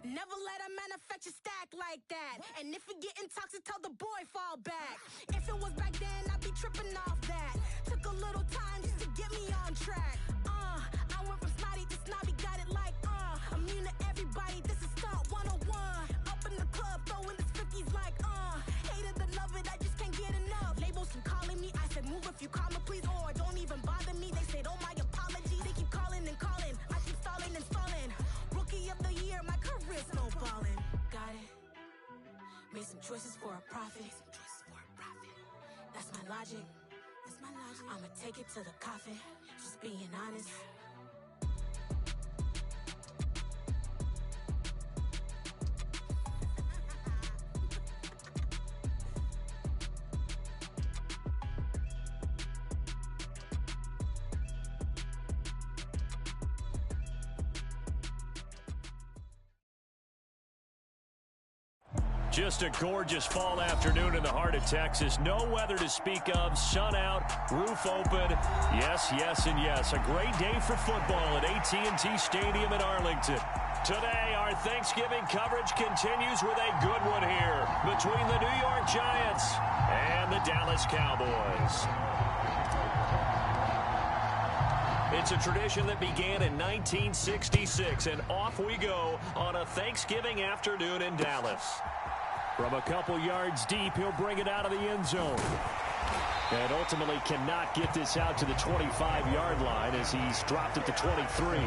Never let a manufacture stack like that. And if it getting toxic, tell the boy fall back. If it was back then, I'd be tripping off that. Took a little time just to get me on track. I went from snotty to snobby, got it like immune to everybody, this is stunt 101. Up in the club, throwing the cookies like hate it or love it, I just can't get enough. Labels keep calling me, I said move if you call me please, or don't even bother me. They said, oh my apologies, they keep calling and calling. I keep stalling and stalling. Rookie of the year, my career snowballing. Got it. Made some choices for a profit. That's my logic. I'ma take it to the coffin. Just being honest. Just a gorgeous fall afternoon in the heart of Texas. No weather to speak of. Sun out, roof open. Yes, yes, and yes. A great day for football at AT&T Stadium in Arlington. Today, our Thanksgiving coverage continues with a good one here between the New York Giants and the Dallas Cowboys. It's a tradition that began in 1966, and off we go on a Thanksgiving afternoon in Dallas. From a couple yards deep, he'll bring it out of the end zone. And ultimately cannot get this out to the 25-yard line as he's dropped at the 23.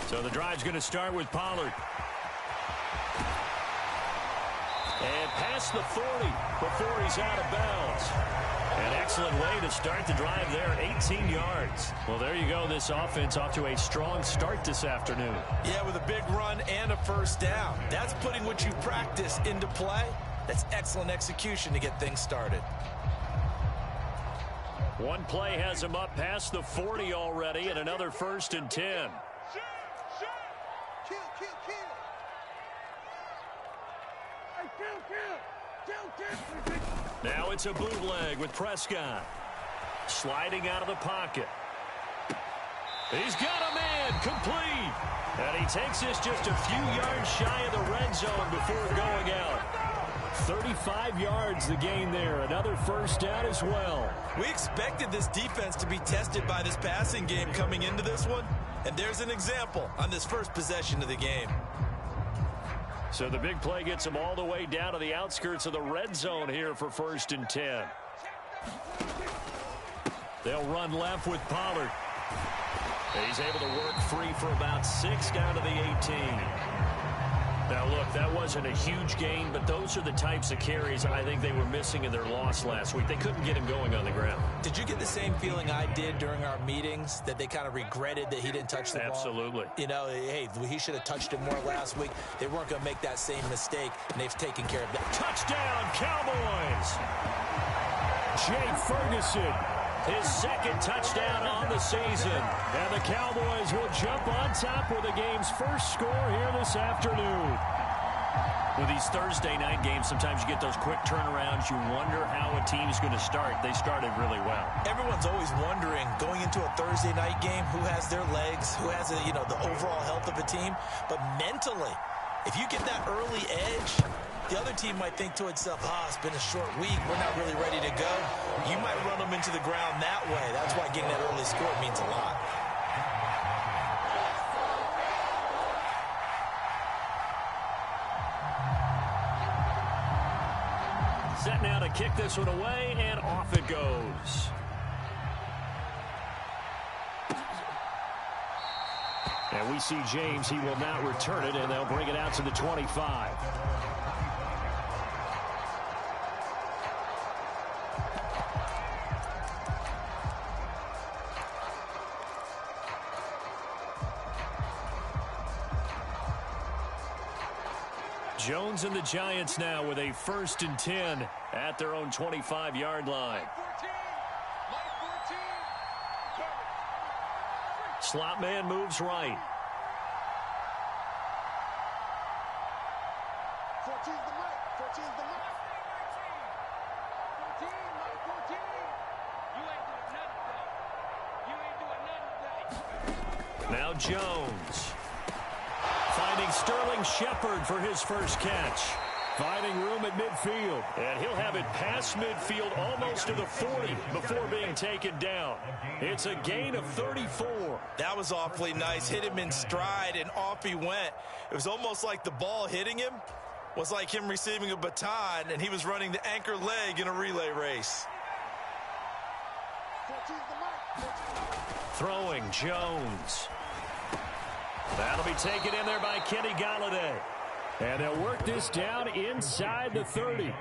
So the drive's going to start with Pollard. And past the 40 before he's out of bounds. An excellent way to start the drive there, 18 yards. Well, there you go. This offense off to a strong start this afternoon. Yeah, with a big run and a first down. That's putting what you practice into play. That's excellent execution to get things started. One play has him up past the 40 already, and another 1st and 10. Now it's a bootleg with Prescott. Sliding out of the pocket. He's got a man, complete. And he takes this just a few yards shy of the red zone before going out. 35 yards the gain there. Another first down as well. We expected this defense to be tested by this passing game coming into this one. And there's an example on this first possession of the game. So the big play gets him all the way down to the outskirts of the red zone here for 1st and 10. They'll run left with Pollard. He's able to work free for about 6 down to the 18. Now, look, that wasn't a huge gain, but those are the types of carries I think they were missing in their loss last week. They couldn't get him going on the ground. Did you get the same feeling I did during our meetings, that they kind of regretted that he didn't touch the ball? Absolutely. You know, hey, he should have touched it more last week. They weren't going to make that same mistake, and they've taken care of that. Touchdown, Cowboys! Jake Ferguson, his 2nd touchdown on the season. And the Cowboys will jump on top with the game's first score here this afternoon. With these Thursday night games, sometimes you get those quick turnarounds. You wonder how a team's going to start. They started really well. Everyone's always wondering, going into a Thursday night game, who has their legs, who has the overall health of a team. But mentally, if you get that early edge, the other team might think to itself, it's been a short week. We're not really ready to go. You might run them into the ground that way. That's why getting that early score means a lot. Set now to kick this one away, and off it goes. And we see James. He will not return it, and they'll bring it out to the 25. Jones and the Giants now with a 1st and 10 at their own 25-yard line. slot man moves right. 14's the mic. 14's the mic. 14, Mike, 14. You ain't doing nothing today. You ain't doing nothing today. Now Jones. Finding Sterling Shepard for his first catch. Finding room at midfield. And he'll have it past midfield almost to the 40 before being taken down. It's a gain of 34. That was awfully nice. Hit him in stride, and off he went. It was almost like the ball hitting him was like him receiving a baton, and he was running the anchor leg in a relay race. 14's the mic. 14. Throwing Jones. That'll be taken in there by Kenny Golladay. And they'll work this down inside the 30.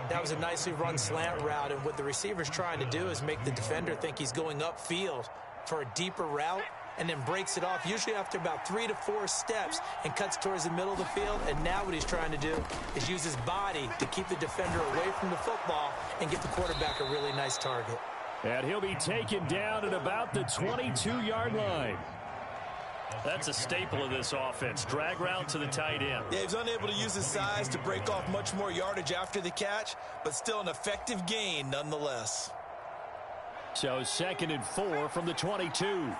That was a nicely run slant route, and what the receiver's trying to do is make the defender think he's going upfield for a deeper route, and then breaks it off, usually after about 3 to 4 steps, and cuts towards the middle of the field. And now what he's trying to do is use his body to keep the defender away from the football and get the quarterback a really nice target. And he'll be taken down at about the 22-yard line. That's a staple of this offense. Drag route to the tight end. Yeah, he's unable to use his size to break off much more yardage after the catch, but still an effective gain nonetheless. So 2nd and 4 from the 22.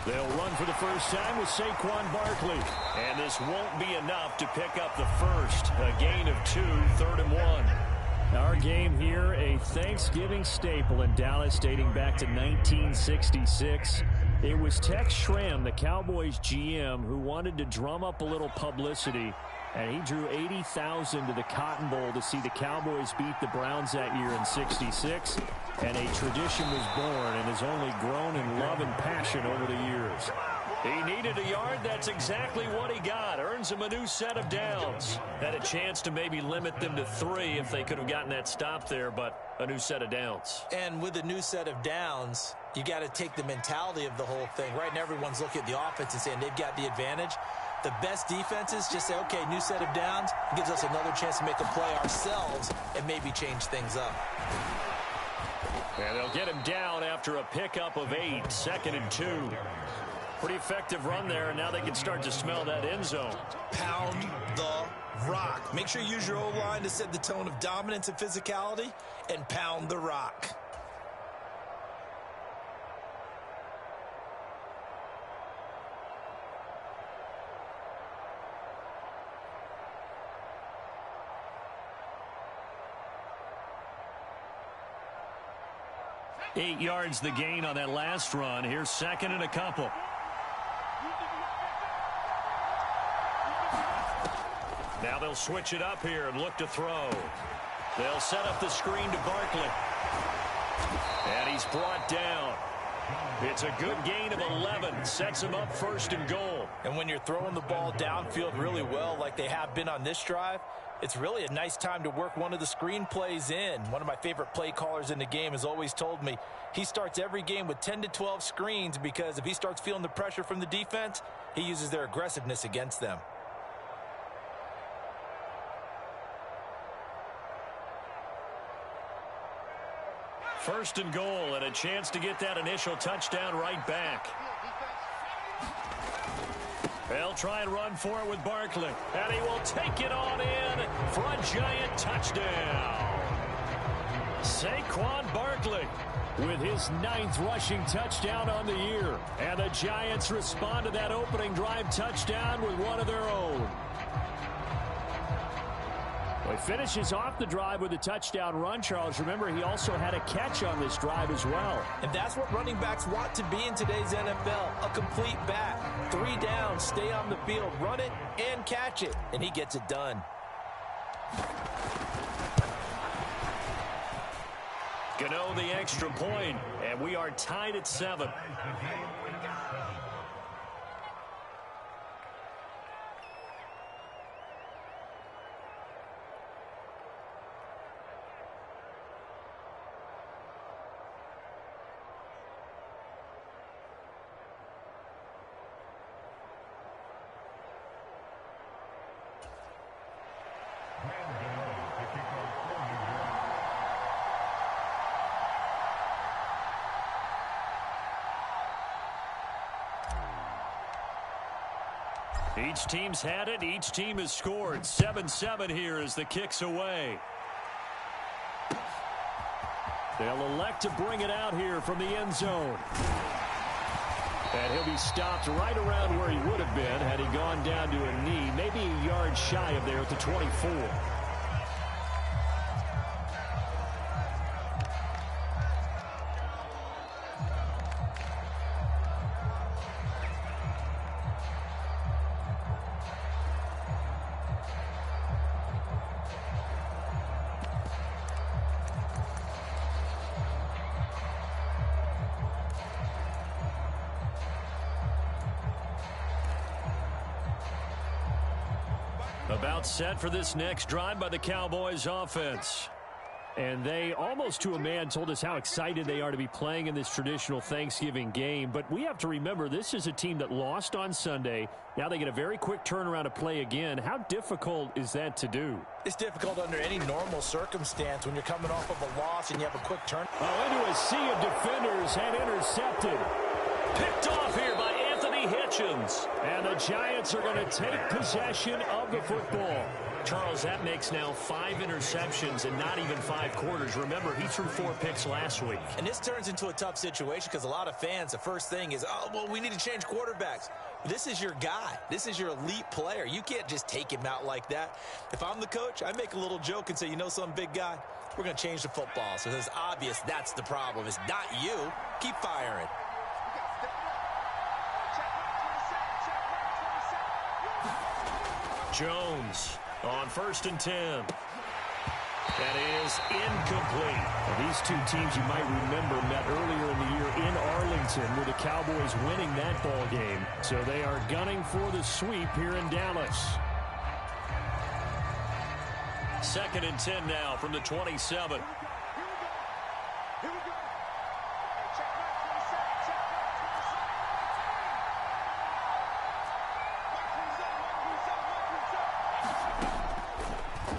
They'll run for the first time with Saquon Barkley. And this won't be enough to pick up the first. A gain of 2, 3rd and 1. Our game here, a Thanksgiving staple in Dallas dating back to 1966. It was Tex Schramm, the Cowboys GM, who wanted to drum up a little publicity, and he drew 80,000 to the Cotton Bowl to see the Cowboys beat the Browns that year in '66, and a tradition was born and has only grown in love and passion over the years. He needed a yard. That's exactly what he got. Earns him a new set of downs. Had a chance to maybe limit them to 3 if they could have gotten that stop there, but a new set of downs. And with a new set of downs, you got to take the mentality of the whole thing. Right now, everyone's looking at the offense and saying they've got the advantage. The best defenses just say, okay, new set of downs. It gives us another chance to make a play ourselves and maybe change things up. And they'll get him down after a pickup of 8, 2nd and 2. Pretty effective run there, and now they can start to smell that end zone. Pound the rock. Make sure you use your O-line to set the tone of dominance and physicality, and pound the rock. Eight yards the gain on that last run. Here's 2nd and a couple. Now they'll switch it up here and look to throw. They'll set up the screen to Barkley. And he's brought down. It's a good gain of 11. Sets him up 1st and goal. And when you're throwing the ball downfield really well like they have been on this drive, it's really a nice time to work one of the screen plays in. One of my favorite play callers in the game has always told me he starts every game with 10 to 12 screens because if he starts feeling the pressure from the defense, he uses their aggressiveness against them. First and goal, and a chance to get that initial touchdown right back. They'll try and run for it with Barkley, and he will take it on in for a giant touchdown. Saquon Barkley with his 9th rushing touchdown on the year, and the Giants respond to that opening drive touchdown with one of their own. Well, he finishes off the drive with a touchdown run, Charles. Remember, he also had a catch on this drive as well. And that's what running backs want to be in today's NFL, a complete back. 3 downs, stay on the field, run it, and catch it. And he gets it done. Gano the extra point, and we are tied at 7. Each team's had it. Each team has scored. 7-7 here as the kick's away. They'll elect to bring it out here from the end zone. And he'll be stopped right around where he would have been had he gone down to a knee, maybe a yard shy of there at the 24. About set for this next drive by the Cowboys offense. And they, almost to a man, told us how excited they are to be playing in this traditional Thanksgiving game. But we have to remember, this is a team that lost on Sunday. Now they get a very quick turnaround to play again. How difficult is that to do? It's difficult under any normal circumstance when you're coming off of a loss and you have a quick turn. Oh, into a sea of defenders and intercepted. Picked off here by Anthony Hitchens. And the Giants are going to take possession of the football. Charles, that makes now 5 interceptions and not even 5 quarters. Remember, he threw 4 picks last week. And this turns into a tough situation because a lot of fans, the first thing is, oh, well, we need to change quarterbacks. This is your guy. This is your elite player. You can't just take him out like that. If I'm the coach, I make a little joke and say, you know something, big guy? We're going to change the football. So it's obvious that's the problem. It's not you. Keep firing. Jones on 1st and 10. That is incomplete. Now, these two teams, you might remember, met earlier in the year in Arlington with the Cowboys winning that ball game. So they are gunning for the sweep here in Dallas. 2nd and 10 now from the 27.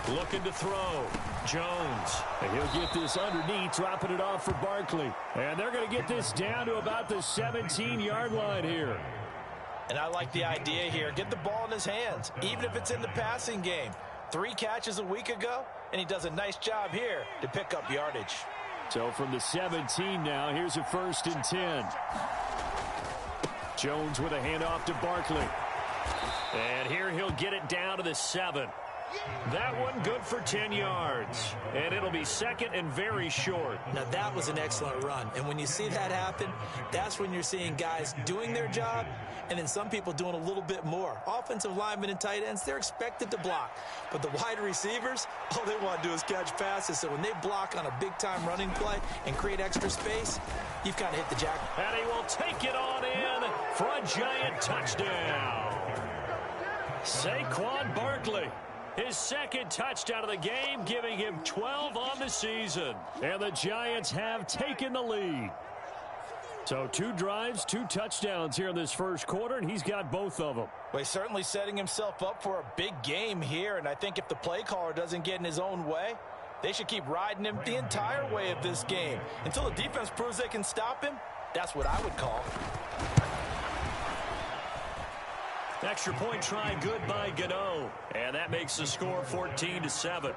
Looking to throw. Jones. And he'll get this underneath, dropping it off for Barkley. And they're going to get this down to about the 17-yard line here. And I like the idea here. Get the ball in his hands, even if it's in the passing game. 3 catches a week ago, and he does a nice job here to pick up yardage. So from the 17 now, here's a 1st and 10. Jones with a handoff to Barkley. And here he'll get it down to the 7. That one good for 10 yards. And it'll be 2nd and very short. Now, that was an excellent run. And when you see that happen, that's when you're seeing guys doing their job and then some people doing a little bit more. Offensive linemen and tight ends, they're expected to block. But the wide receivers, all they want to do is catch passes. So when they block on a big-time running play and create extra space, you've kind of hit the jackpot. And he will take it on in for a Giant touchdown. Saquon Barkley. His 2nd touchdown of the game, giving him 12 on the season. And the Giants have taken the lead. So 2 drives, 2 touchdowns here in this first quarter, and he's got both of them. Well, he's certainly setting himself up for a big game here, and I think if the play caller doesn't get in his own way, they should keep riding him the entire way of this game. Until the defense proves they can stop him, that's what I would call. Extra point try good by Gano. And that makes the score 14-7.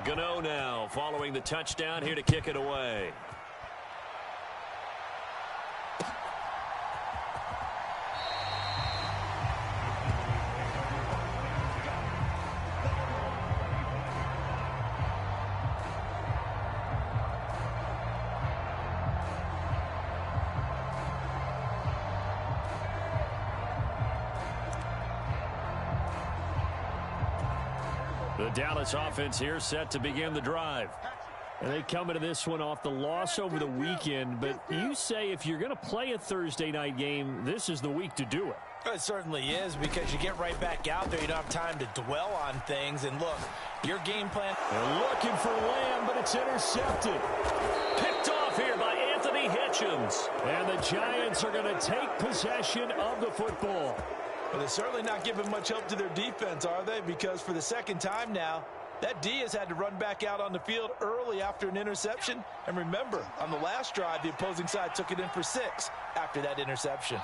Gano now following the touchdown here to kick it away. The Dallas offense here set to begin the drive. And they come into this one off the loss over the weekend. But you say if you're going to play a Thursday night game, this is the week to do it. It certainly is, because you get right back out there. You don't have time to dwell on things. And look, your game plan. They're looking for Lamb, but it's intercepted. Picked off here by Anthony Hitchens. And the Giants are going to take possession of the football. Well, they're certainly not giving much help to their defense, are they? Because for the second time now, that D has had to run back out on the field early after an interception. And remember, on the last drive, the opposing side took it in for 6 after that interception.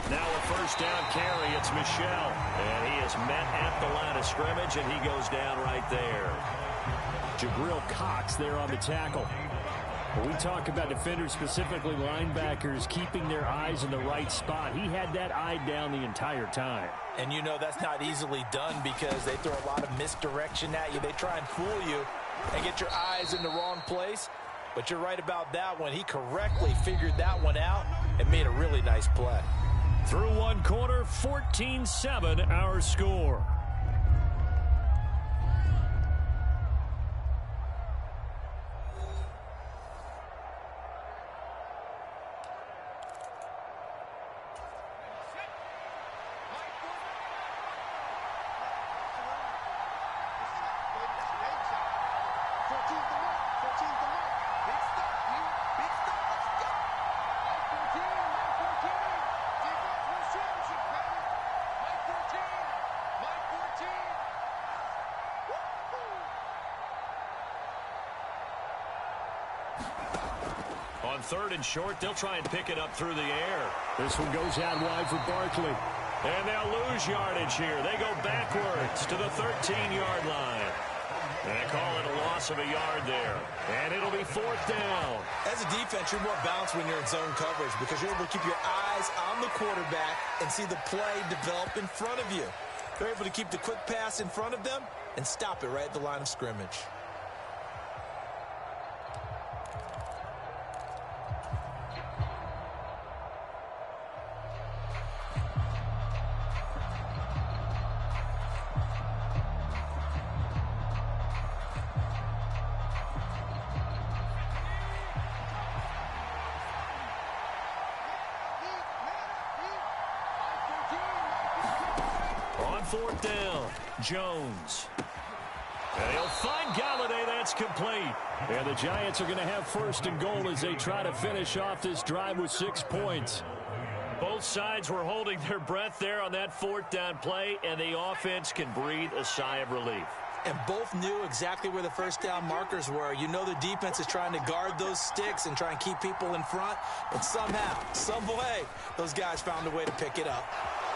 Now a first down carry. It's Michel. And he is met at the line of scrimmage, and he goes down right there. Jabril Cox there on the tackle. When we talk about defenders, specifically linebackers, keeping their eyes in the right spot, he had that eye down the entire time. And you know that's not easily done because they throw a lot of misdirection at you. They try and fool you and get your eyes in the wrong place. But you're right about that one. He correctly figured that one out and made a really nice play. Through one quarter, 14-7 our score. On third and short, they'll try and pick it up through the air. This one goes out wide for Barkley. And they'll lose yardage here. They go backwards to the 13-yard line. And they call it a loss of a yard there. And it'll be fourth down. As a defense, you're more balanced when you're in zone coverage because you're able to keep your eyes on the quarterback and see the play develop in front of you. They're able to keep the quick pass in front of them and stop it right at the line of scrimmage. Fourth down, Jones. And he'll find Galladay. That's complete. And the Giants are going to have first and goal as they try to finish off this drive with 6 points. Both sides were holding their breath there on that fourth down play, and the offense can breathe a sigh of relief. And both knew exactly where the first down markers were. You know the defense is trying to guard those sticks and try and keep people in front. But somehow, some way, those guys found a way to pick it up.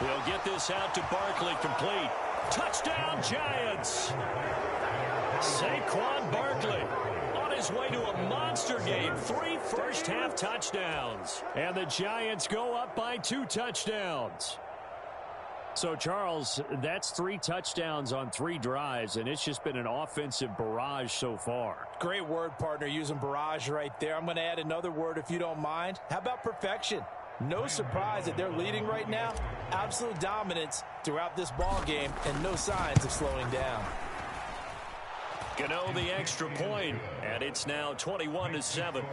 We'll get this out to Barkley, complete. Touchdown, Giants! Saquon Barkley on his way to a monster game. 3 first-half touchdowns. And the Giants go up by 2 touchdowns. So, Charles, that's 3 touchdowns on 3 drives, and it's just been an offensive barrage so far. Great word, partner, using barrage right there. I'm going to add another word if you don't mind. How about perfection? No surprise that they're leading right now. Absolute dominance throughout this ball game and no signs of slowing down. Gano the extra point, and it's now 21-7.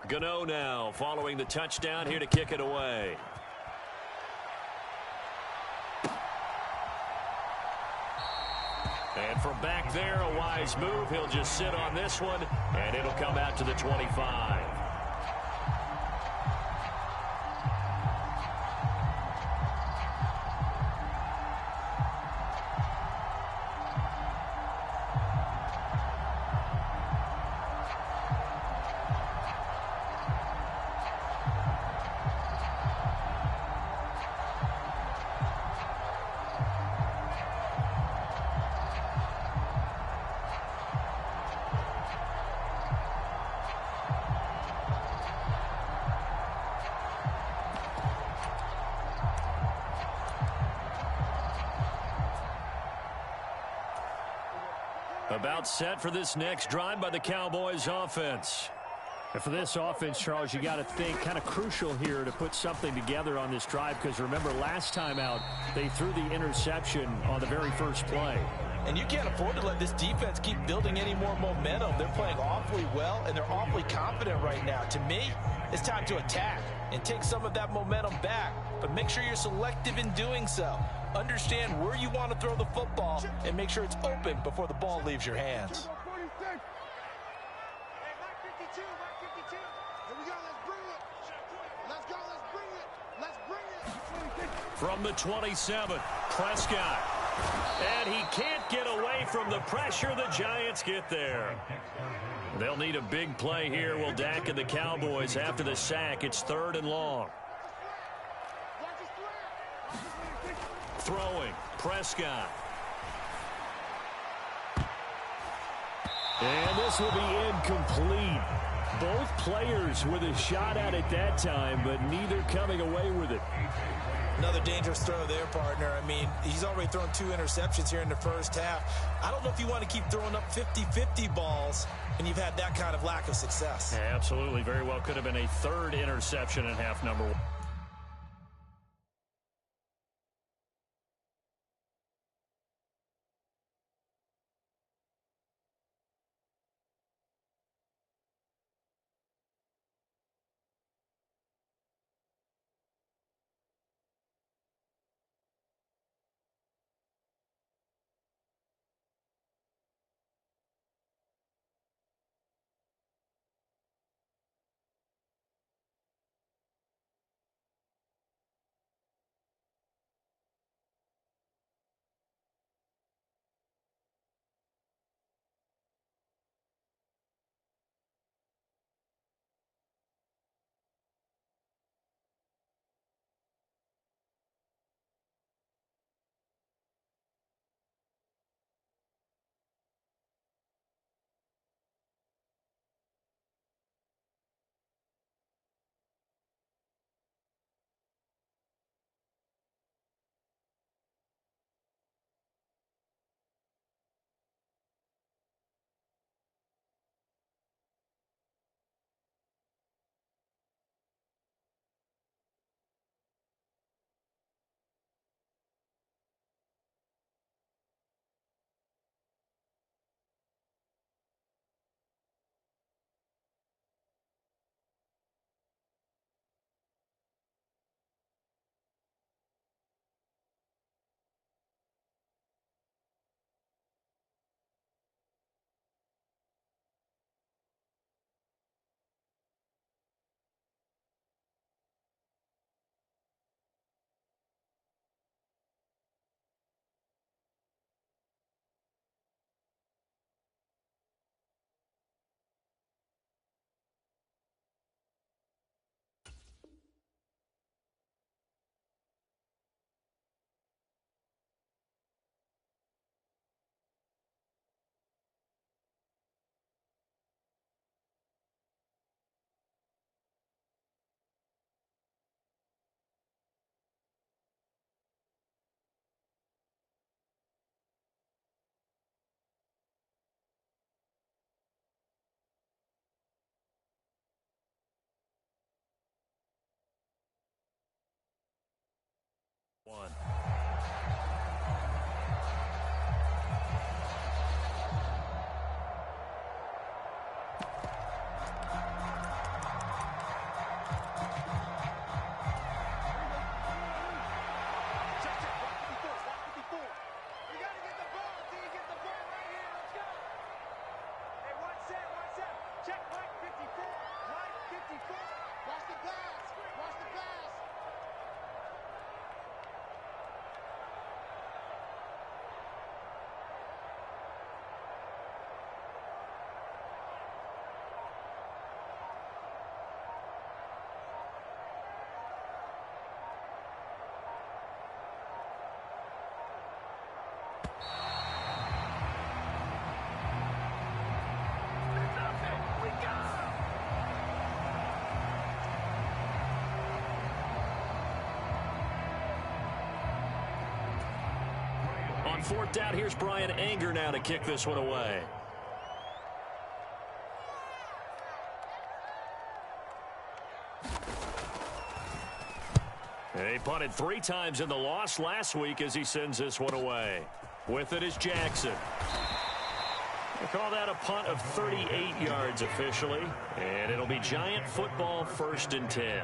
Gano now following the touchdown here to kick it away. And from back there, a wise move. He'll just sit on this one, and it'll come out to the 25. About set for this next drive by the Cowboys offense. And for this offense, Charles, you got to think kind of crucial here to put something together on this drive, because remember last time out they threw the interception on the very first play. And you can't afford to let this defense keep building any more momentum. They're playing awfully well, and they're awfully confident right now. To me, it's time to attack and take some of that momentum back. But make sure you're selective in doing so. Understand where you want to throw the football and make sure it's open before the ball leaves your hands. From the 27, Prescott. And he can't get away from the pressure. The Giants get there. They'll need a big play here. Will Dak and the Cowboys after the sack. It's 3rd and long. Throwing, Prescott. And this will be incomplete. Both players with a shot at it that time, but neither coming away with it. Another dangerous throw there, partner. I mean, he's already thrown 2 interceptions here in the first half. I don't know if you want to keep throwing up 50-50 balls when you've had that kind of lack of success. Yeah, absolutely. Very well could have been a 3rd interception in half number 1. fourth down. Here's Brian Anger now to kick this one away. He punted 3 times in the loss last week as he sends this one away. With it is Jackson. They call that a punt of 38 yards officially. And it'll be Giant football, 1st and 10.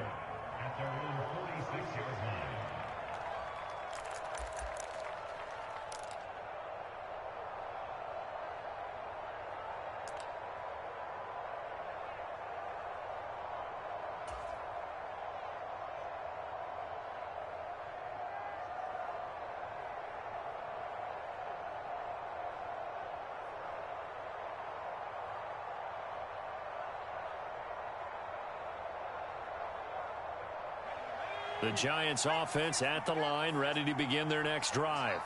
The Giants offense at the line, ready to begin their next drive.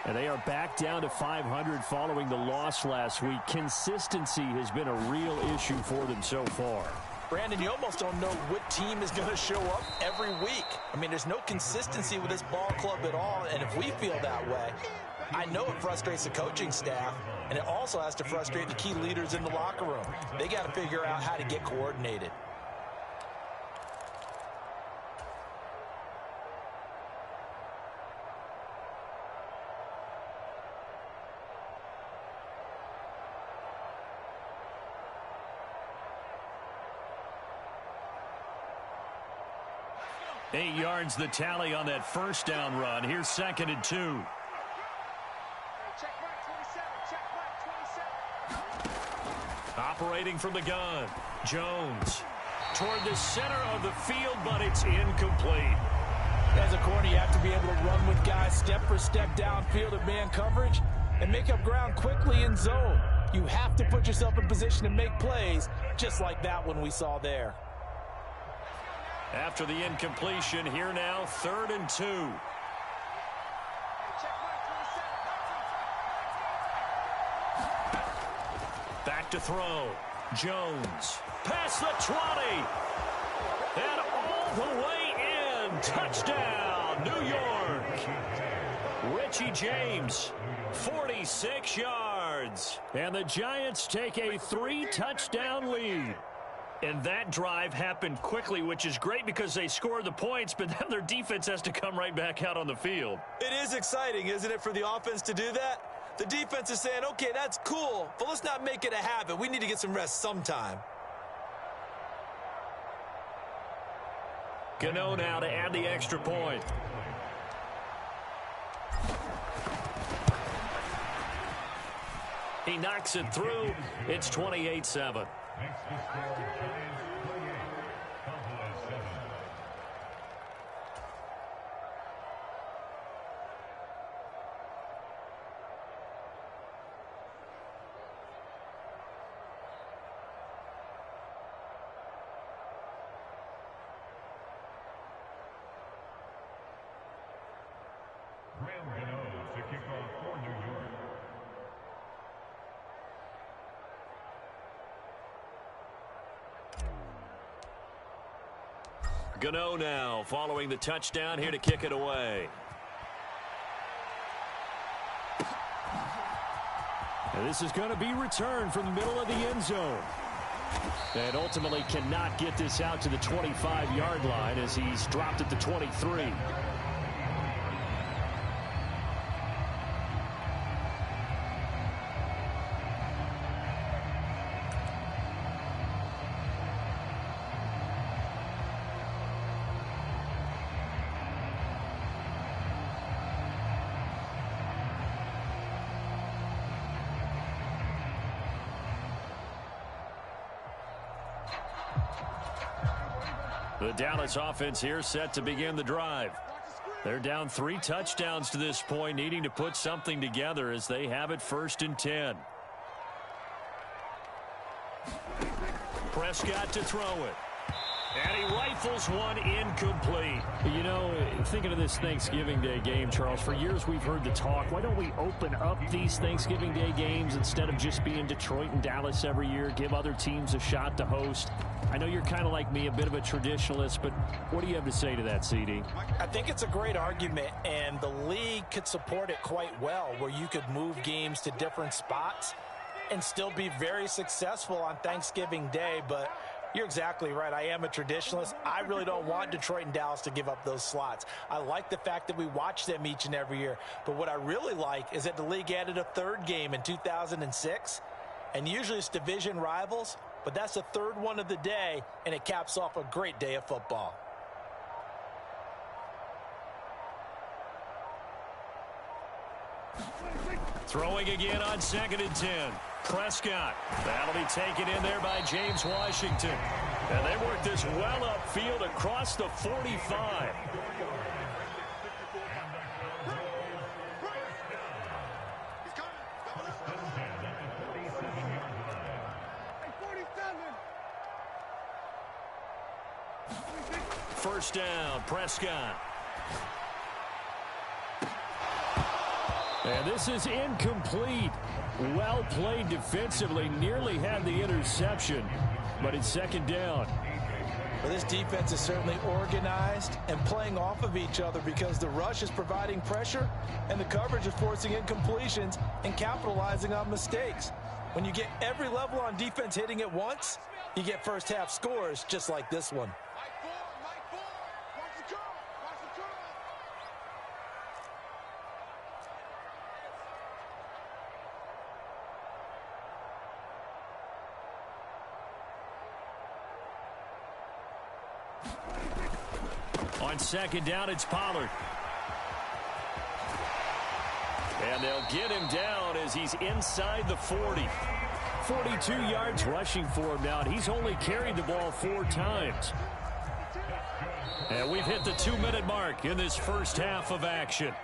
And they are back down to 500 following the loss last week. Consistency has been a real issue for them so far. Brandon, you almost don't know what team is going to show up every week. I mean, there's no consistency with this ball club at all, and if we feel that way, I know it frustrates the coaching staff, and it also has to frustrate the key leaders in the locker room. They got to figure out how to get coordinated. Eight yards the tally on that first down run. Here's 2nd and 2. Check back 27. Operating from the gun. Jones toward the center of the field, but it's incomplete. As a corner, you have to be able to run with guys step for step downfield of man coverage and make up ground quickly in zone. You have to put yourself in position to make plays, just like that one we saw there. After the incompletion, here now, 3rd and 2. Back to throw. Jones. Past the 20. And all the way in. Touchdown, New York. Richie James, 46 yards. And the Giants take a 3-touchdown lead. And that drive happened quickly, which is great because they scored the points, but then their defense has to come right back out on the field. It is exciting, isn't it, for the offense to do that? The defense is saying, okay, that's cool, but let's not make it a habit. We need to get some rest sometime. Gano now to add the extra point. He knocks it through. It's 28-7. Gano now following the touchdown here to kick it away. And this is going to be returned from the middle of the end zone. And ultimately cannot get this out to the 25-yard line as he's dropped at the 23. The Dallas offense here set to begin the drive. They're down 3 touchdowns to this point, needing to put something together as they have it 1st and 10. Prescott to throw it. And he rifles one incomplete. You know, thinking of this Thanksgiving Day game, Charles, for years we've heard the talk, why don't we open up these Thanksgiving Day games instead of just being Detroit and Dallas every year, give other teams a shot to host? I know you're kind of like me, a bit of a traditionalist, but what do you have to say to that, CD? I think it's a great argument, and the league could support it quite well, where you could move games to different spots and still be very successful on Thanksgiving Day. But you're exactly right. I am a traditionalist. I really don't want Detroit and Dallas to give up those slots. I like the fact that we watch them each and every year. But what I really like is that the league added a third game in 2006. And usually it's division rivals, but that's the third one of the day, and it caps off a great day of football. Throwing again on 2nd and 10. Prescott. That'll be taken in there by James Washington. And they work this well upfield across the 45. First down, Prescott. And this is incomplete. Well played defensively. Nearly had the interception, but it's 2nd down. Well, this defense is certainly organized and playing off of each other because the rush is providing pressure and the coverage is forcing incompletions and capitalizing on mistakes. When you get every level on defense hitting at once, you get first half scores just like this one. On 2nd down, it's Pollard. And they'll get him down as he's inside the 40. 42 yards rushing for him now, and he's only carried the ball 4 times. And we've hit the 2-minute mark in this first half of action.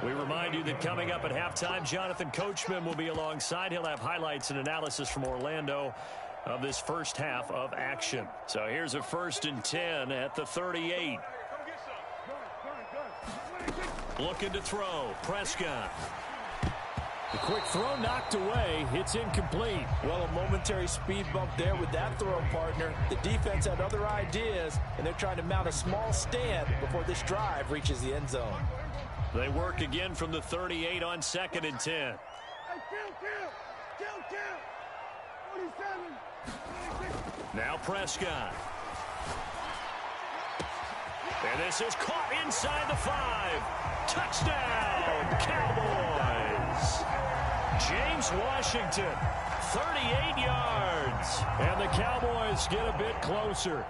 We remind you that coming up at halftime, Jonathan Coachman will be alongside. He'll have highlights and analysis from Orlando of this first half of action. So here's a 1st and 10 at the 38. Looking to throw. Prescott. The quick throw knocked away. It's incomplete. Well, a momentary speed bump there with that throw, partner. The defense had other ideas, and they're trying to mount a small stand before this drive reaches the end zone. They work again from the 38 on 2nd and 10. Now Prescott. And this is caught inside the 5. Touchdown, Cowboys. James Washington, 38 yards. And the Cowboys get a bit closer.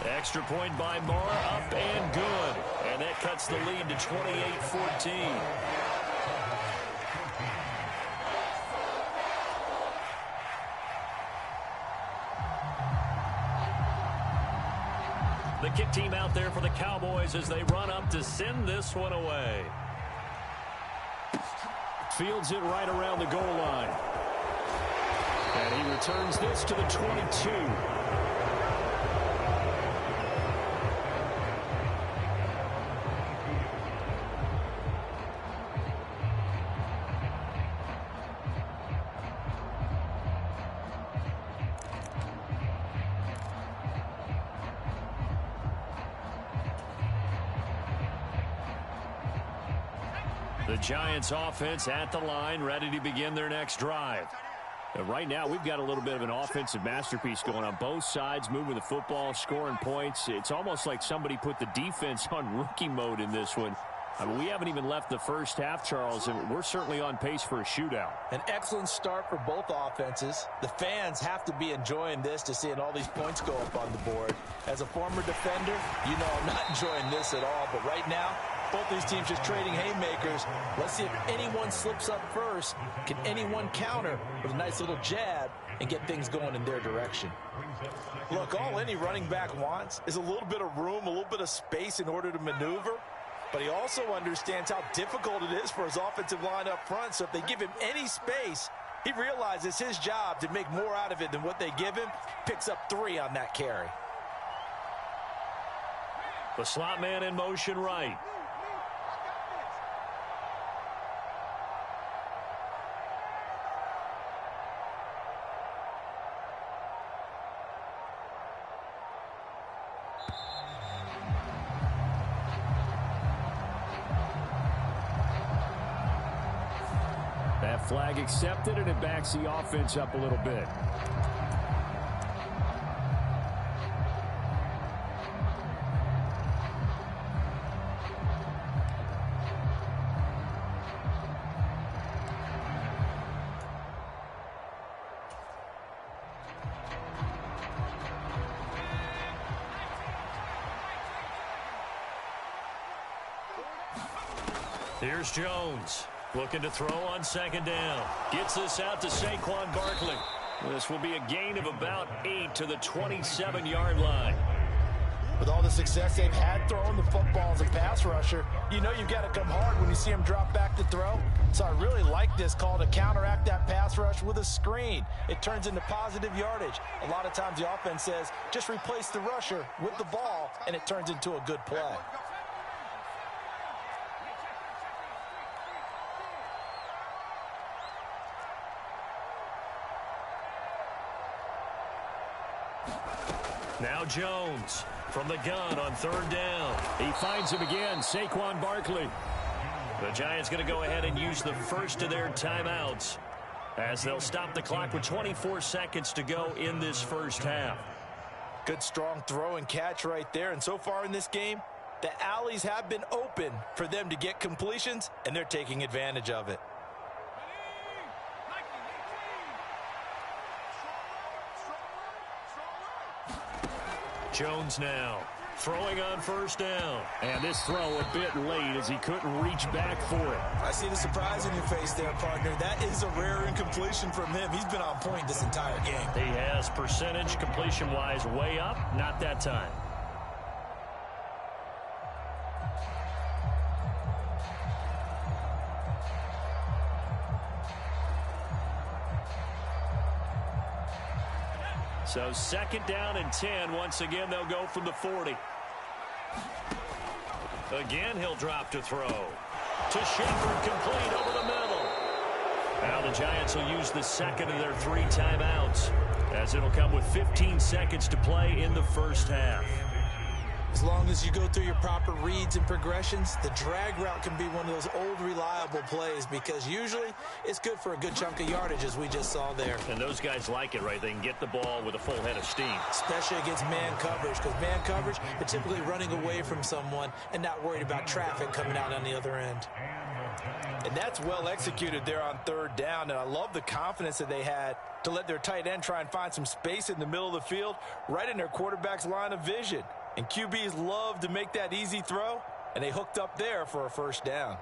Extra point by Moore, up and good. And that cuts the lead to 28-14. The kick team out there for the Cowboys as they run up to send this one away. Fields it right around the goal line. And he returns this to the 22. The Giants offense at the line, ready to begin their next drive. And right now, we've got a little bit of an offensive masterpiece going on both sides, moving the football, scoring points. It's almost like somebody put the defense on rookie mode in this one. I mean, we haven't even left the first half, Charles, and we're certainly on pace for a shootout. An excellent start for both offenses. The fans have to be enjoying this to seeing all these points go up on the board. As a former defender, you know I'm not enjoying this at all, but right now, both these teams just trading haymakers. Let's see if anyone slips up first. Can anyone counter with a nice little jab and get things going in their direction? Look, all any running back wants is a little bit of room, a little bit of space in order to maneuver. but he also understands how difficult it is for his offensive line up front. So if they give him any space, he realizes his job to make more out of it than what they give him. Picks up 3 on that carry. The slot man in motion right. That flag accepted, and it backs the offense up a little bit. Here's Jones. Looking to throw on second down. Gets this out to Saquon Barkley. This will be a gain of about 8 to the 27-yard line. With all the success they've had throwing the football as a pass rusher, you know you've got to come hard when you see him drop back to throw. So I really like this call to counteract that pass rush with a screen. It turns into positive yardage. A lot of times the offense says, just replace the rusher with the ball, and it turns into a good play. Now Jones from the gun on third down. He finds him again, Saquon Barkley. The Giants going to go ahead and use the first of their timeouts as they'll stop the clock with 24 seconds to go in this first half. Good strong throw and catch right there. And so far in this game, the alleys have been open for them to get completions, and they're taking advantage of it. Jones now throwing on first down. And this throw a bit late as he couldn't reach back for it. I see the surprise in your face there, partner. That is a rare incompletion from him. He's been on point this entire game. He has percentage completion-wise way up. Not that time. So second down and 10. Once again, they'll go from the 40. Again, he'll drop to throw. To Shepard, complete over the middle. Now the Giants will use the second of their 3 timeouts, as it'll come with 15 seconds to play in the first half. As long as you go through your proper reads and progressions, the drag route can be one of those old reliable plays because usually it's good for a good chunk of yardage, as we just saw there. And those guys like it, right? They can get the ball with a full head of steam. Especially against man coverage, because man coverage, they're typically running away from someone and not worried about traffic coming out on the other end. And that's well executed there on third down, and I love the confidence that they had to let their tight end try and find some space in the middle of the field, right in their quarterback's line of vision. And QBs love to make that easy throw, and they hooked up there for a first down.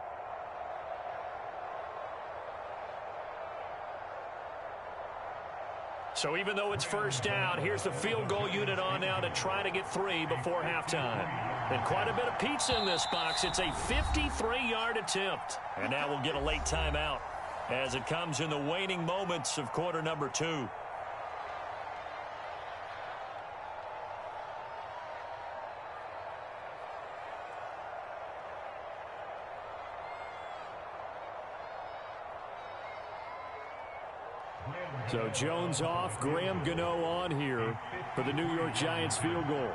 So even though it's first down, here's the field goal unit on now to try to get 3 before halftime. And quite a bit of pizza in this box. It's a 53-yard attempt. And now we'll get a late timeout as it comes in the waning moments of quarter number 2. So Jones off, Graham Gano on here for the New York Giants field goal.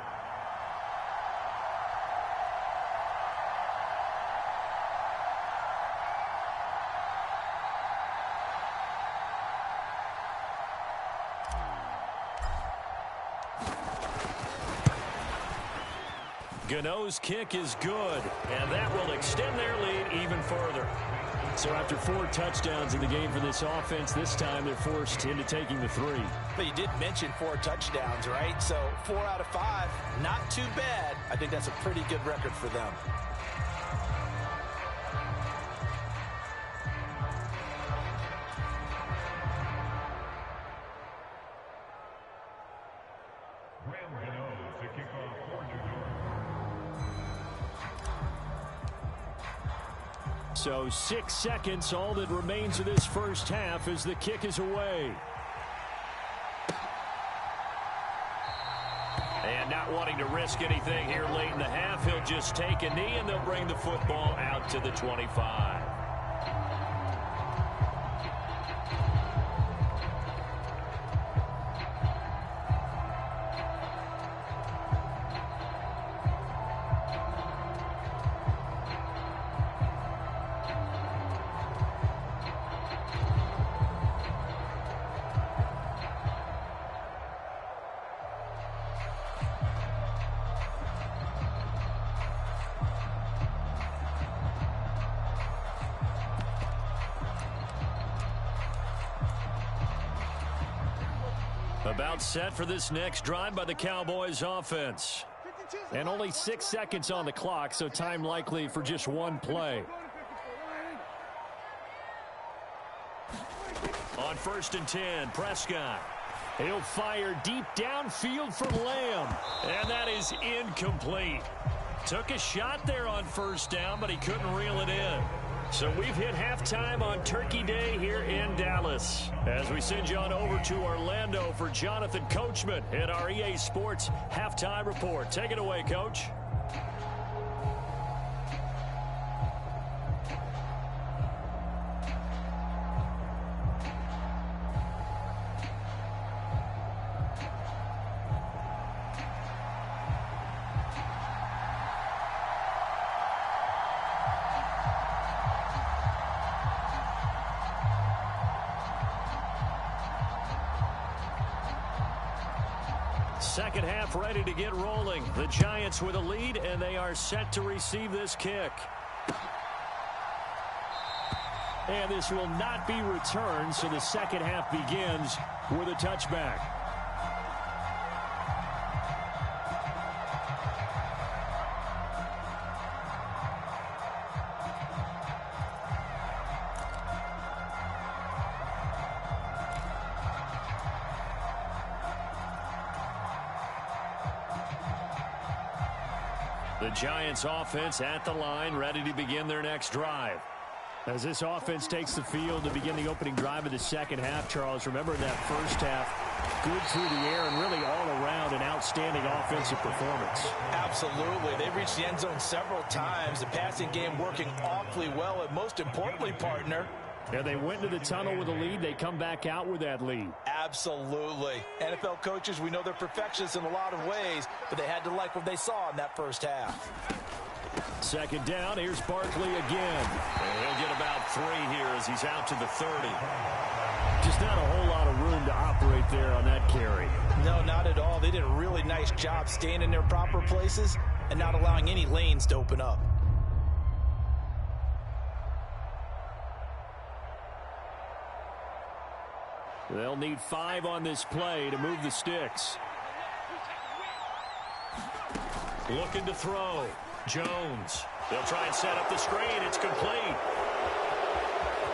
Gano's kick is good, and that will extend their lead even further. So after 4 touchdowns in the game for this offense, this time they're forced into taking the 3. But you did mention 4 touchdowns, right? So 4 out of 5, not too bad. I think that's a pretty good record for them. So 6 seconds, all that remains of this first half as the kick is away. And not wanting to risk anything here late in the half, he'll just take a knee and they'll bring the football out to the 25. About set for this next drive by the Cowboys offense. And only 6 seconds on the clock, so time likely for just one play. On 1st and 10, Prescott. He'll fire deep downfield for Lamb. And that is incomplete. Took a shot there on 1st down, but he couldn't reel it in. So we've hit halftime on Turkey Day here in Dallas. As we send you on over to Orlando for Jonathan Coachman at our EA Sports Halftime Report. Take it away, Coach. Second half ready to get rolling. The Giants with a lead, and they are set to receive this kick. And this will not be returned, so the second half begins with a touchback. The Giants offense at the line, ready to begin their next drive. As this offense takes the field to begin the opening drive of the second half, Charles, remember that first half, good through the air and really all around an outstanding offensive performance. Absolutely. They reached the end zone several times. The passing game working awfully well, and most importantly, partner, yeah, they went into the tunnel with a lead. They come back out with that lead. Absolutely. NFL coaches, we know they're perfectionists in a lot of ways, but they had to like what they saw in that first half. Second down, here's Barkley again. And he'll get about 3 here as he's out to the 30. Just not a whole lot of room to operate there on that carry. No, not at all. They did a really nice job staying in their proper places and not allowing any lanes to open up. They'll need 5 on this play to move the sticks. Looking to throw. Jones. They'll try and set up the screen. It's complete.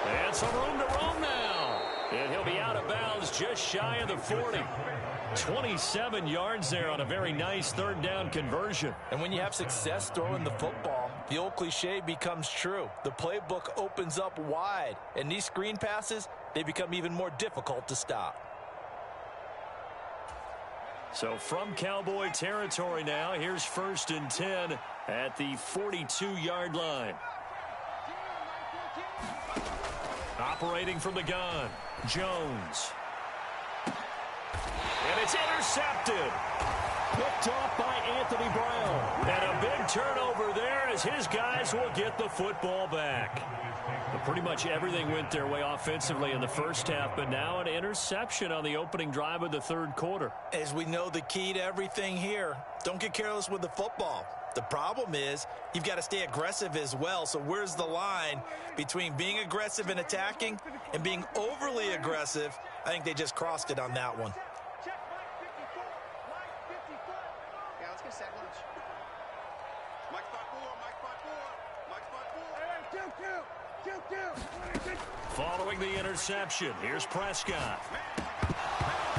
And some room to roam now. And he'll be out of bounds just shy of the 40. 27 yards there on a very nice third down conversion. And when you have success throwing the football, the old cliche becomes true. The playbook opens up wide. And these screen passes, they become even more difficult to stop. So from Cowboy territory now, here's 1st and 10 at the 42-yard line. Operating from the gun, Jones. And it's intercepted. Picked off by Anthony Brown. And a big turnover there as his guys will get the football back. But pretty much everything went their way offensively in the first half, but now an interception on the opening drive of the third quarter. As we know, the key to everything here, don't get careless with the football. The problem is you've got to stay aggressive as well. So where's the line between being aggressive and attacking and being overly aggressive? I think they just crossed it on that one. Following the interception, here's Prescott.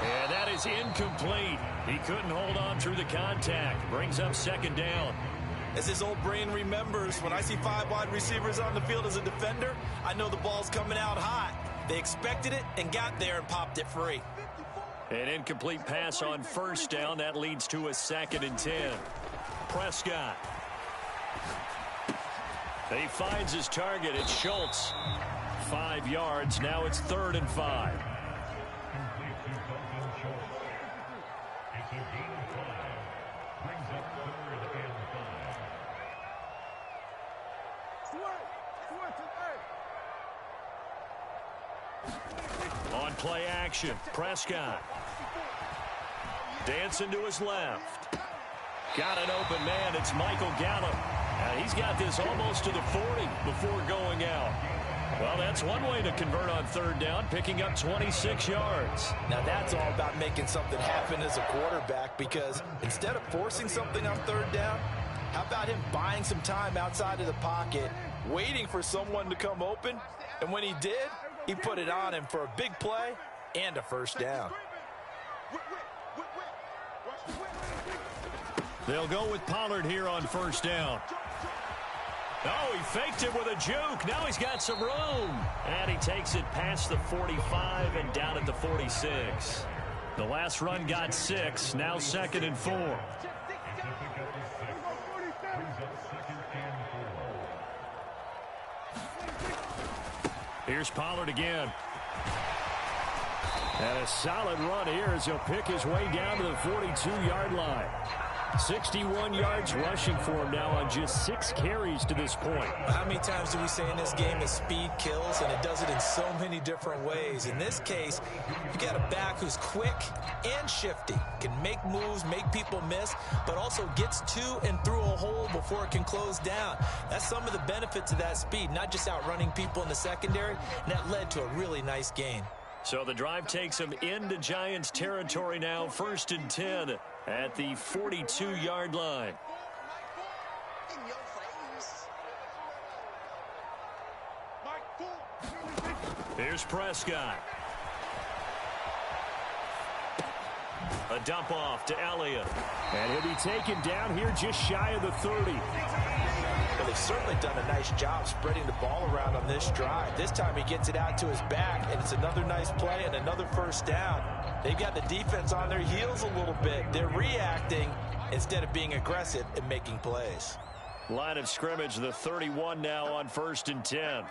And that is incomplete. He couldn't hold on through the contact. Brings up second down. As his old brain remembers, when I see 5 wide receivers on the field as a defender, I know the ball's coming out hot. They expected it and got there and popped it free. An incomplete pass on first down. That leads to a 2nd and 10. Prescott. He finds his target. It's Schultz. 5 yards. Now it's 3rd and 5. On play action, Prescott. Dancing to his left. Got an open man. It's Michael Gallup. He's got this almost to the 40 before going out. Well, that's one way to convert on 3rd down, picking up 26 yards. Now, that's all about making something happen as a quarterback, because instead of forcing something on 3rd down, how about him buying some time outside of the pocket, waiting for someone to come open, and when he did, he put it on him for a big play and a 1st down. They'll go with Pollard here on 1st down. Oh, he faked it with a juke. Now he's got some room. And he takes it past the 45 and down at the 46. The last run got 6. Now 2nd and 4. Here's Pollard again. And a solid run here as he'll pick his way down to the 42-yard line. 61 yards rushing for him now on just 6 carries to this point. How many times do we say in this game that speed kills, and it does it in so many different ways? In this case, you got a back who's quick and shifty, can make moves, make people miss, but also gets to and through a hole before it can close down. That's some of the benefits of that speed, not just outrunning people in the secondary, and that led to a really nice gain. So the drive takes him into Giants territory now, 1st and 10 at the 42-yard line. Here's Prescott. A dump off to Elliott. And he'll be taken down here just shy of the 30. Well, they've certainly done a nice job spreading the ball around on this drive. This time he gets it out to his back, and it's another nice play and another 1st down. They've got the defense on their heels a little bit. They're reacting instead of being aggressive and making plays. Line of scrimmage, the 31 now on 1st and 10.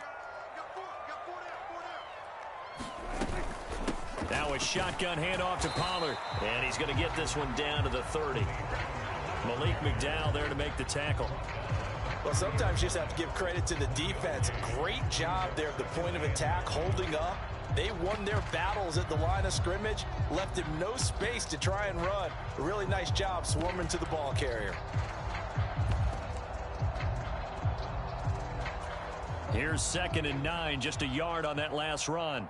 Now a shotgun handoff to Pollard, and he's going to get this one down to the 30. Malik McDowell there to make the tackle. Well, sometimes you just have to give credit to the defense. Great job there at the point of attack, holding up. They won their battles at the line of scrimmage, left him no space to try and run. A really nice job swarming to the ball carrier. Here's 2nd and 9, just a yard on that last run.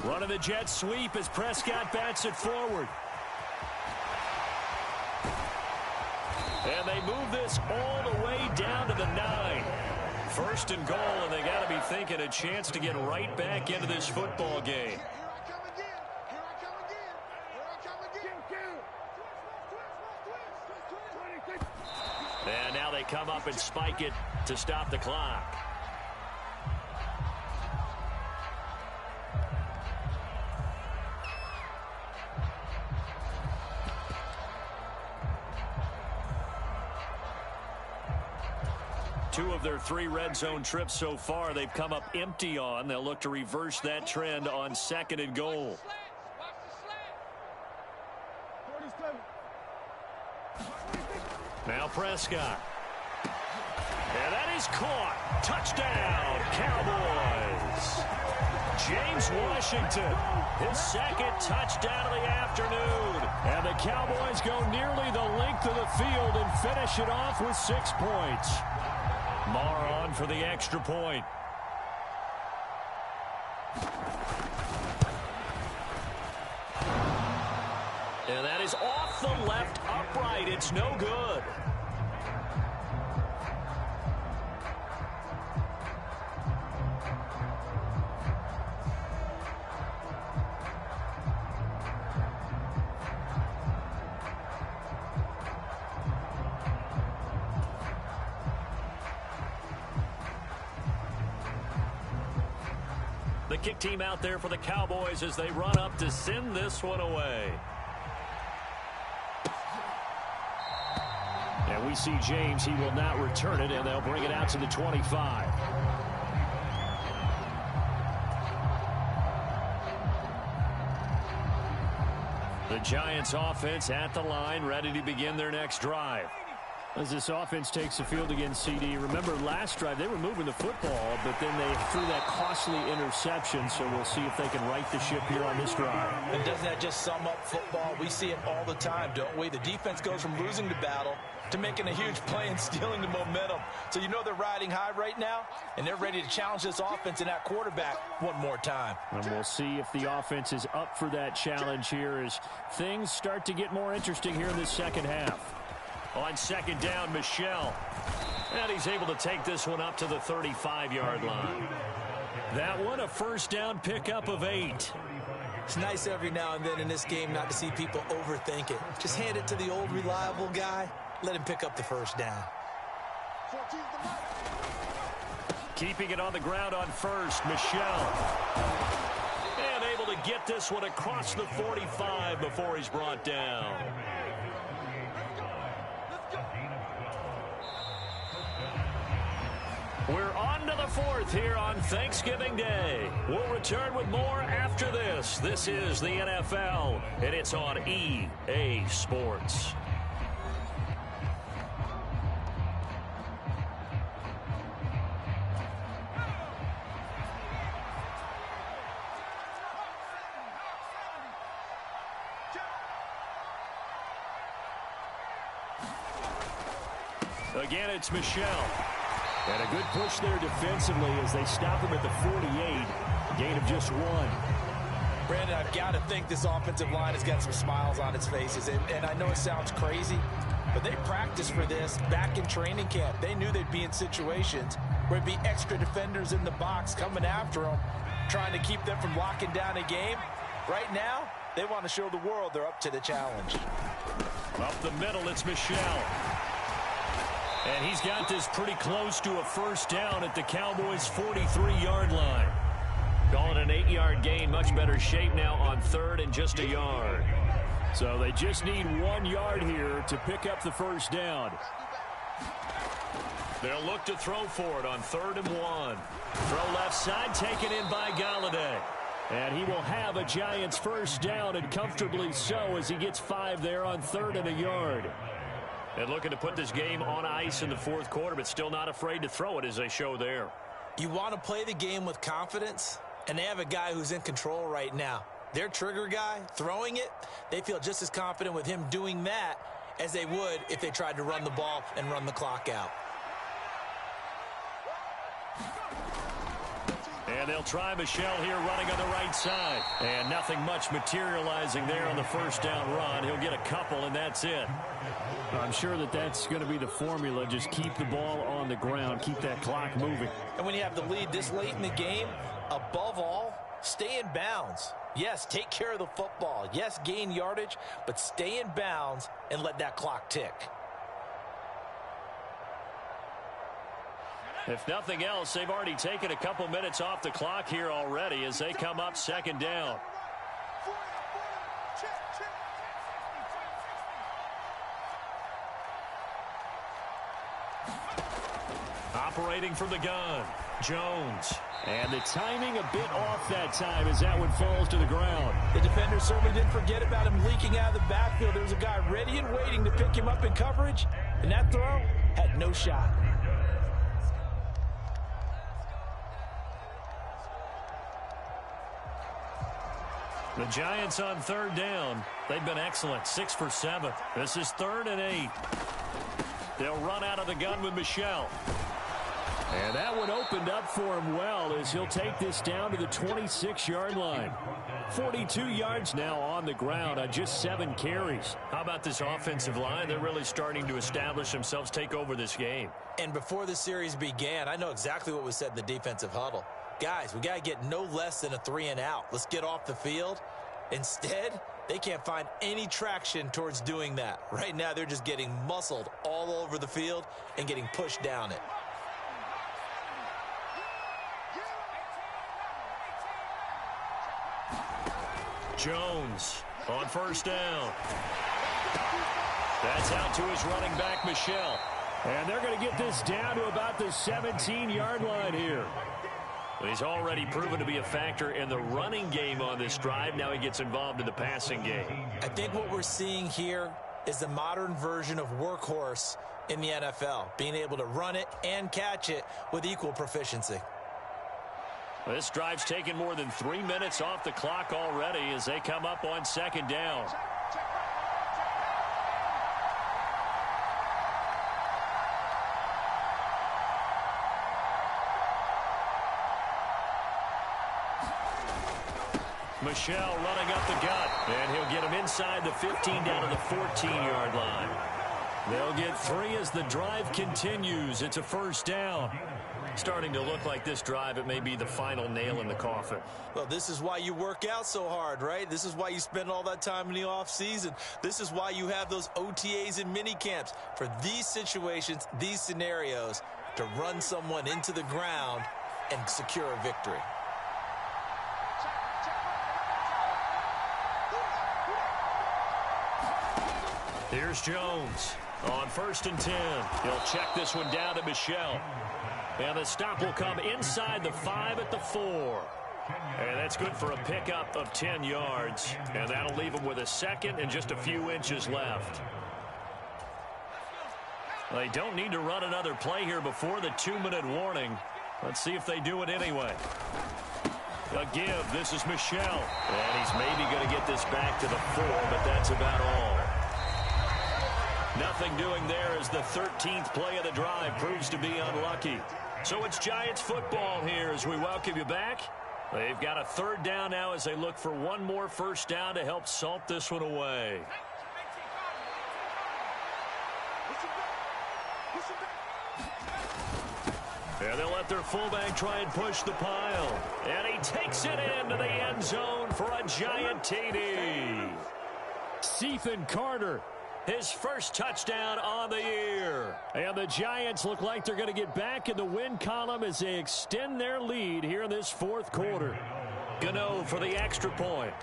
Running the jet sweep as Prescott bats it forward. And they move this all the way down to the 9. 1st and goal, and they got to be thinking a chance to get right back into this football game. And now they come up and spike it to stop the clock. Two of their 3 red zone trips so far, they've come up empty on. They'll look to reverse that trend on 2nd and goal. Now Prescott. And that is caught. Touchdown, Cowboys. James Washington, his 2nd touchdown of the afternoon. And the Cowboys go nearly the length of the field and finish it off with 6 points. Marr on for the extra point. And that is off the left upright. It's no good. The kick team out there for the Cowboys as they run up to send this one away. And we see James. He will not return it, and they'll bring it out to the 25. The Giants offense at the line, ready to begin their next drive. As this offense takes the field against CD, remember last drive they were moving the football, but then they threw that costly interception, so we'll see if they can right the ship here on this drive. And doesn't that just sum up football? We see it all the time, don't we? The defense goes from losing the battle to making a huge play and stealing the momentum. So you know they're riding high right now, and they're ready to challenge this offense and that quarterback one more time. And we'll see if the offense is up for that challenge here as things start to get more interesting here in this second half. On second down, Michel. And he's able to take this one up to the 35-yard line. That one, a first down pickup of 8. It's nice every now and then in this game not to see people overthink it. Just hand it to the old reliable guy. Let him pick up the first down. Keeping it on the ground on first, Michel. And able to get this one across the 45 before he's brought down. We're on to the fourth here on Thanksgiving Day. We'll return with more after this. This is the NFL, and it's on EA Sports. Again, it's Michel. And a good push there defensively as they stop him at the 48. Gain of just 1. Brandon, I've got to think this offensive line has got some smiles on its faces. And I know it sounds crazy, but they practiced for this back in training camp. They knew they'd be in situations where it'd be extra defenders in the box coming after them, trying to keep them from locking down a game. Right now, they want to show the world they're up to the challenge. Up the middle, it's Michel. And he's got this pretty close to a first down at the Cowboys' 43-yard line. Calling an 8-yard gain, much better shape now on third and just a yard. So they just need 1 yard here to pick up the first down. They'll look to throw for it on 3rd and 1. Throw left side, taken in by Galladay. And he will have a Giants first down, and comfortably so as he gets 5 there on 3rd and a yard. And looking to put this game on ice in the fourth quarter, but still not afraid to throw it as they show there. You want to play the game with confidence, and they have a guy who's in control right now. Their trigger guy, throwing it, they feel just as confident with him doing that as they would if they tried to run the ball and run the clock out. And they'll try Michel here running on the right side. And nothing much materializing there on the first down run. He'll get a couple, and that's it. I'm sure that's going to be the formula. Just keep the ball on the ground. Keep that clock moving. And when you have the lead this late in the game, above all, stay in bounds. Yes, take care of the football. Yes, gain yardage, but stay in bounds and let that clock tick. If nothing else, they've already taken a couple minutes off the clock here already as they come up second down. Operating from the gun, Jones. And the timing a bit off that time as that one falls to the ground. The defender certainly didn't forget about him leaking out of the backfield. There was a guy ready and waiting to pick him up in coverage, and that throw had no shot. The Giants on third down. They've been excellent, 6 for 7. This is 3rd and 8. They'll run out of the gun with Michel. And that one opened up for him well as he'll take this down to the 26-yard line. 42 yards now on the ground on just 7 carries. How about this offensive line? They're really starting to establish themselves, take over this game. And before the series began, I know exactly what was said in the defensive huddle. Guys, we got to get no less than a 3 and out. Let's get off the field. Instead, they can't find any traction towards doing that. Right now, they're just getting muscled all over the field and getting pushed down it. Jones on first down. That's out to his running back, Michel. And they're going to get this down to about the 17-yard line here. He's already proven to be a factor in the running game on this drive. Now he gets involved in the passing game. I think what we're seeing here is the modern version of workhorse in the NFL, being able to run it and catch it with equal proficiency. This drive's taken more than 3 minutes off the clock already as they come up on second down. Michel running up the gut, and he'll get him inside the 15 down to the 14-yard line. They'll get 3 as the drive continues. It's a first down. Starting to look like this drive, it may be the final nail in the coffin. Well, this is why you work out so hard, right? This is why you spend all that time in the offseason. This is why you have those OTAs and mini camps for these situations, these scenarios, to run someone into the ground and secure a victory. Here's Jones on first and 10. He'll check this one down to Michel. And the stop will come inside the 5 at the 4. And that's good for a pickup of 10 yards. And that'll leave him with a second and just a few inches left. They don't need to run another play here before the 2-minute warning. Let's see if they do it anyway. A give. This is Michel. And he's maybe going to get this back to the 4, but that's about all. Nothing doing there as the 13th play of the drive proves to be unlucky. So it's Giants football here as we welcome you back. They've got a third down now as they look for one more first down to help salt this one away. And they'll let their fullback try and push the pile. And he takes it into the end zone for a Giant TD. Ethan Carter, his first touchdown on the year. And the Giants look like they're going to get back in the win column as they extend their lead here in this fourth quarter. Gano for the extra point.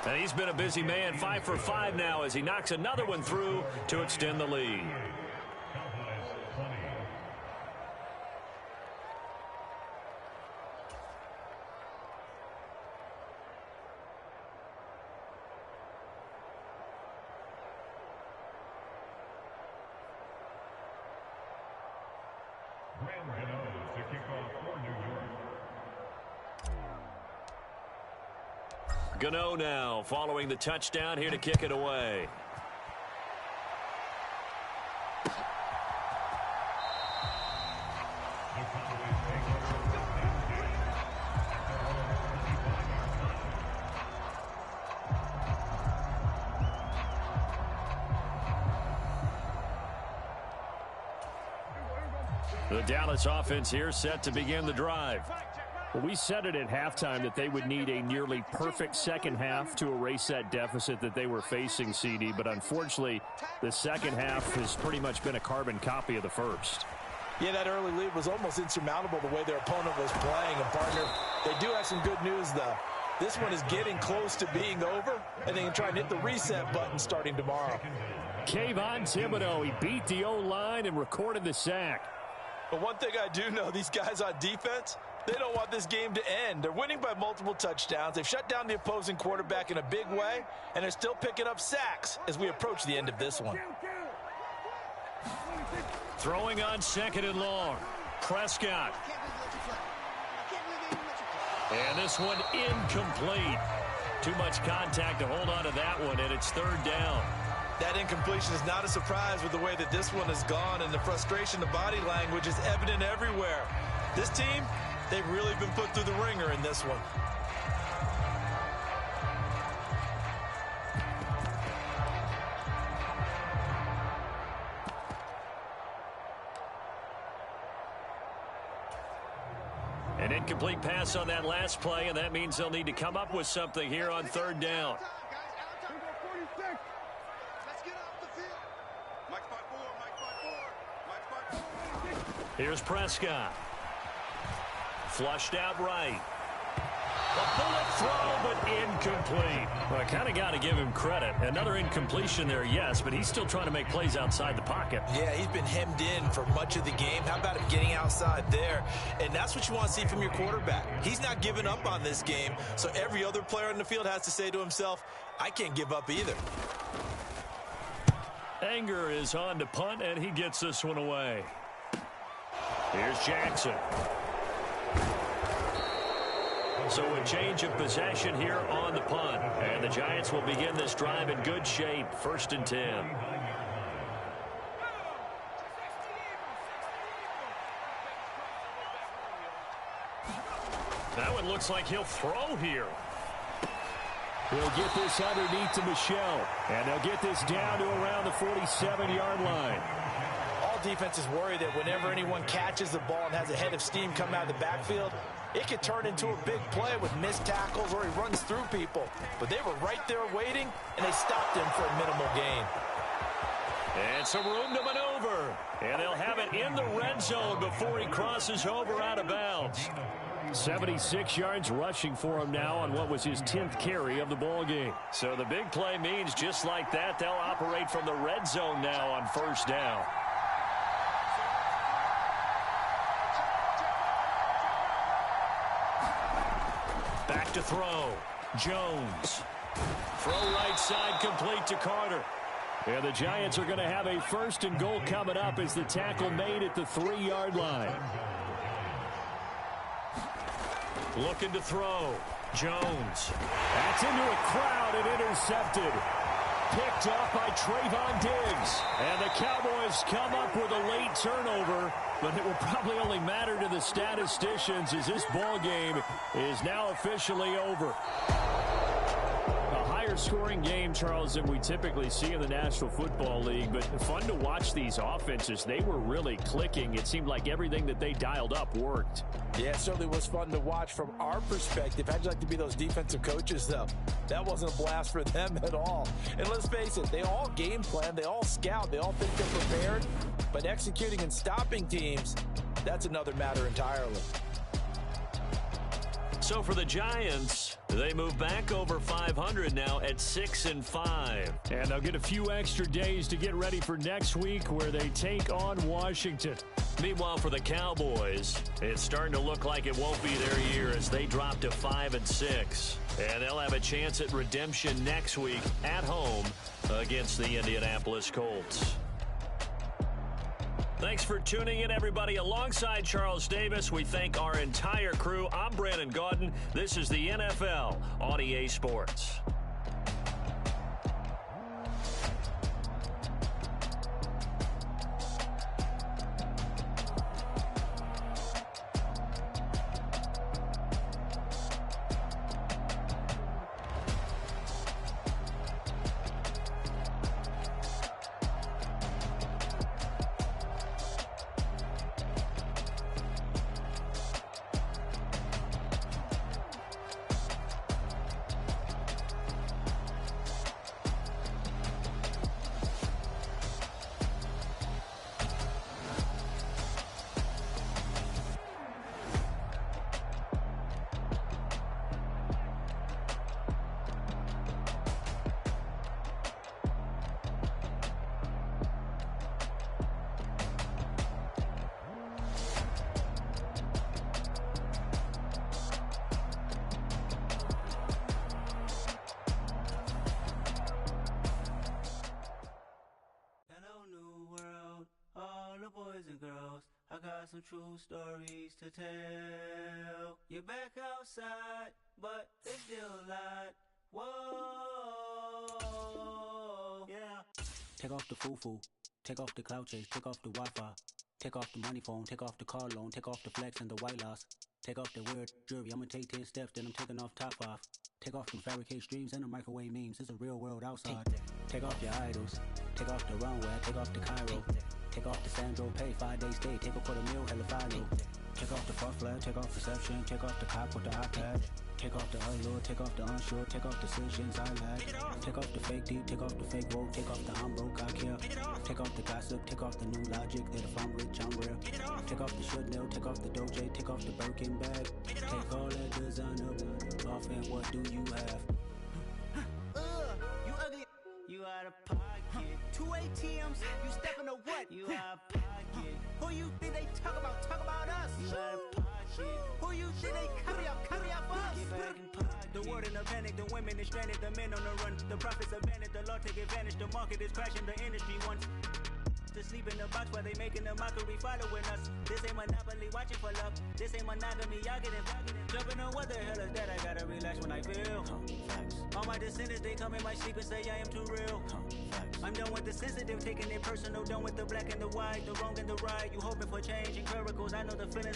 And he's been a busy man, 5 for 5 now as he knocks another one through to extend the lead. Gano now following the touchdown here to kick it away. The Dallas offense here set to begin the drive. Well, we said it at halftime that they would need a nearly perfect second half to erase that deficit that they were facing, CD. But unfortunately, the second half has pretty much been a carbon copy of the first. Yeah, that early lead was almost insurmountable the way their opponent was playing. And, partner, they do have some good news, though. This one is getting close to being over, and they can try and hit the reset button starting tomorrow. Kayvon Thibodeaux, he beat the O-line and recorded the sack. But one thing I do know, these guys on defense, they don't want this game to end. They're winning by multiple touchdowns. They've shut down the opposing quarterback in a big way, and they're still picking up sacks as we approach the end of this one. Throwing on second and long. Prescott. And this one incomplete. Too much contact to hold on to that one, and it's third down. That incompletion is not a surprise with the way that this one has gone, and the frustration, the body language is evident everywhere. This team, they've really been put through the ringer in this one. An incomplete pass on that last play, and that means they'll need to come up with something here on third down. Here's Prescott. Flushed out right. A bullet throw, but incomplete. Well, I kind of got to give him credit. Another incompletion there, yes, but he's still trying to make plays outside the pocket. Yeah, he's been hemmed in for much of the game. How about him getting outside there? And that's what you want to see from your quarterback. He's not giving up on this game, so every other player in the field has to say to himself, I can't give up either. Anger is on to punt, and he gets this one away. Here's Jackson. So a change of possession here on the punt. And the Giants will begin this drive in good shape. 1st and 10. That one looks like he'll throw here. He'll get this underneath to Michel. And they'll get this down to around the 47-yard line. All defenses worry that whenever anyone catches the ball and has a head of steam coming out of the backfield, it could turn into a big play with missed tackles or he runs through people. But they were right there waiting, and they stopped him for a minimal gain. And some room to maneuver. And they'll have it in the red zone before he crosses over out of bounds. 76 yards rushing for him now on what was his 10th carry of the ball game. So the big play means just like that, they'll operate from the red zone now on 1st down. Back to throw. Jones. Throw right side complete to Carter. And the Giants are going to have a 1st and goal coming up as the tackle made at the 3-yard line. Looking to throw. Jones. That's into a crowd and intercepted. Picked off by Trayvon Diggs. And the Cowboys come up with a late turnover, but it will probably only matter to the statisticians as this ball game is now officially over. A higher scoring game, Charles, than we typically see in the National Football League, but fun to watch these offenses. They were really clicking. It seemed like everything that they dialed up worked. Yeah, it certainly was fun to watch from our perspective. How'd you like to be those defensive coaches, though? That wasn't a blast for them at all. And let's face it, they all game plan, they all scout, they all think they're prepared. But executing and stopping teams, that's another matter entirely. So for the Giants, they move back over 500 now at 6-5. And they'll get a few extra days to get ready for next week where they take on Washington. Meanwhile, for the Cowboys, it's starting to look like it won't be their year as they drop to 5-6. And they'll have a chance at redemption next week at home against the Indianapolis Colts. Thanks for tuning in, everybody. Alongside Charles Davis, we thank our entire crew. I'm Brandon Gaudin. This is the NFL on EA Sports. I got some true stories to tell. You're back outside, but it's still light. Whoa, yeah. Take off the foo-foo, take off the cloud chase, take off the Wi-Fi, take off the money phone, take off the car loan, take off the flex and the white loss, take off the weird jewelry. I'ma take 10 steps, then I'm taking off top 5. Take off the fabricate streams and the microwave memes. It's a real world outside. Take off your idols, take off the runway, take off the Cairo. Take off the Sandro pay, 5 days stay, take a $250,000, hella follow. Take off the far flag, take off perception, take off the cop with the iPad. Take off the allure, take off the unsure, take off decisions I lack. Take off the fake deep, take off the fake woke, take off the I'm broke, I care. Take off the gossip, take off the new logic that if I'm rich, I'm real. Take off the Chanel, take off the Doja, take off the Birkin bag. Take all that designer off and what do you have? You ugly. You out of pocket. 2 ATMs, you stepping to what? You out of pocket. Who you think they talk about? Talk about us. You out of pocket. Who you think they carry up us? Get back in pocket. The world in a panic, the women is stranded, the men on the run. The profits abandoned, the law take advantage. The market is crashing, the industry wants to sleep in the box while they making a mockery following us. This ain't Monopoly, watching for love. This ain't monogamy, y'all get it. Jumping on what the hell is that? I gotta relax when I feel. All my descendants, they come in my sleep and say I am too real. I'm done with the sensitive, taking it personal. Done with the black and the white, the wrong and the right. You hoping for change and miracles. I know the feeling.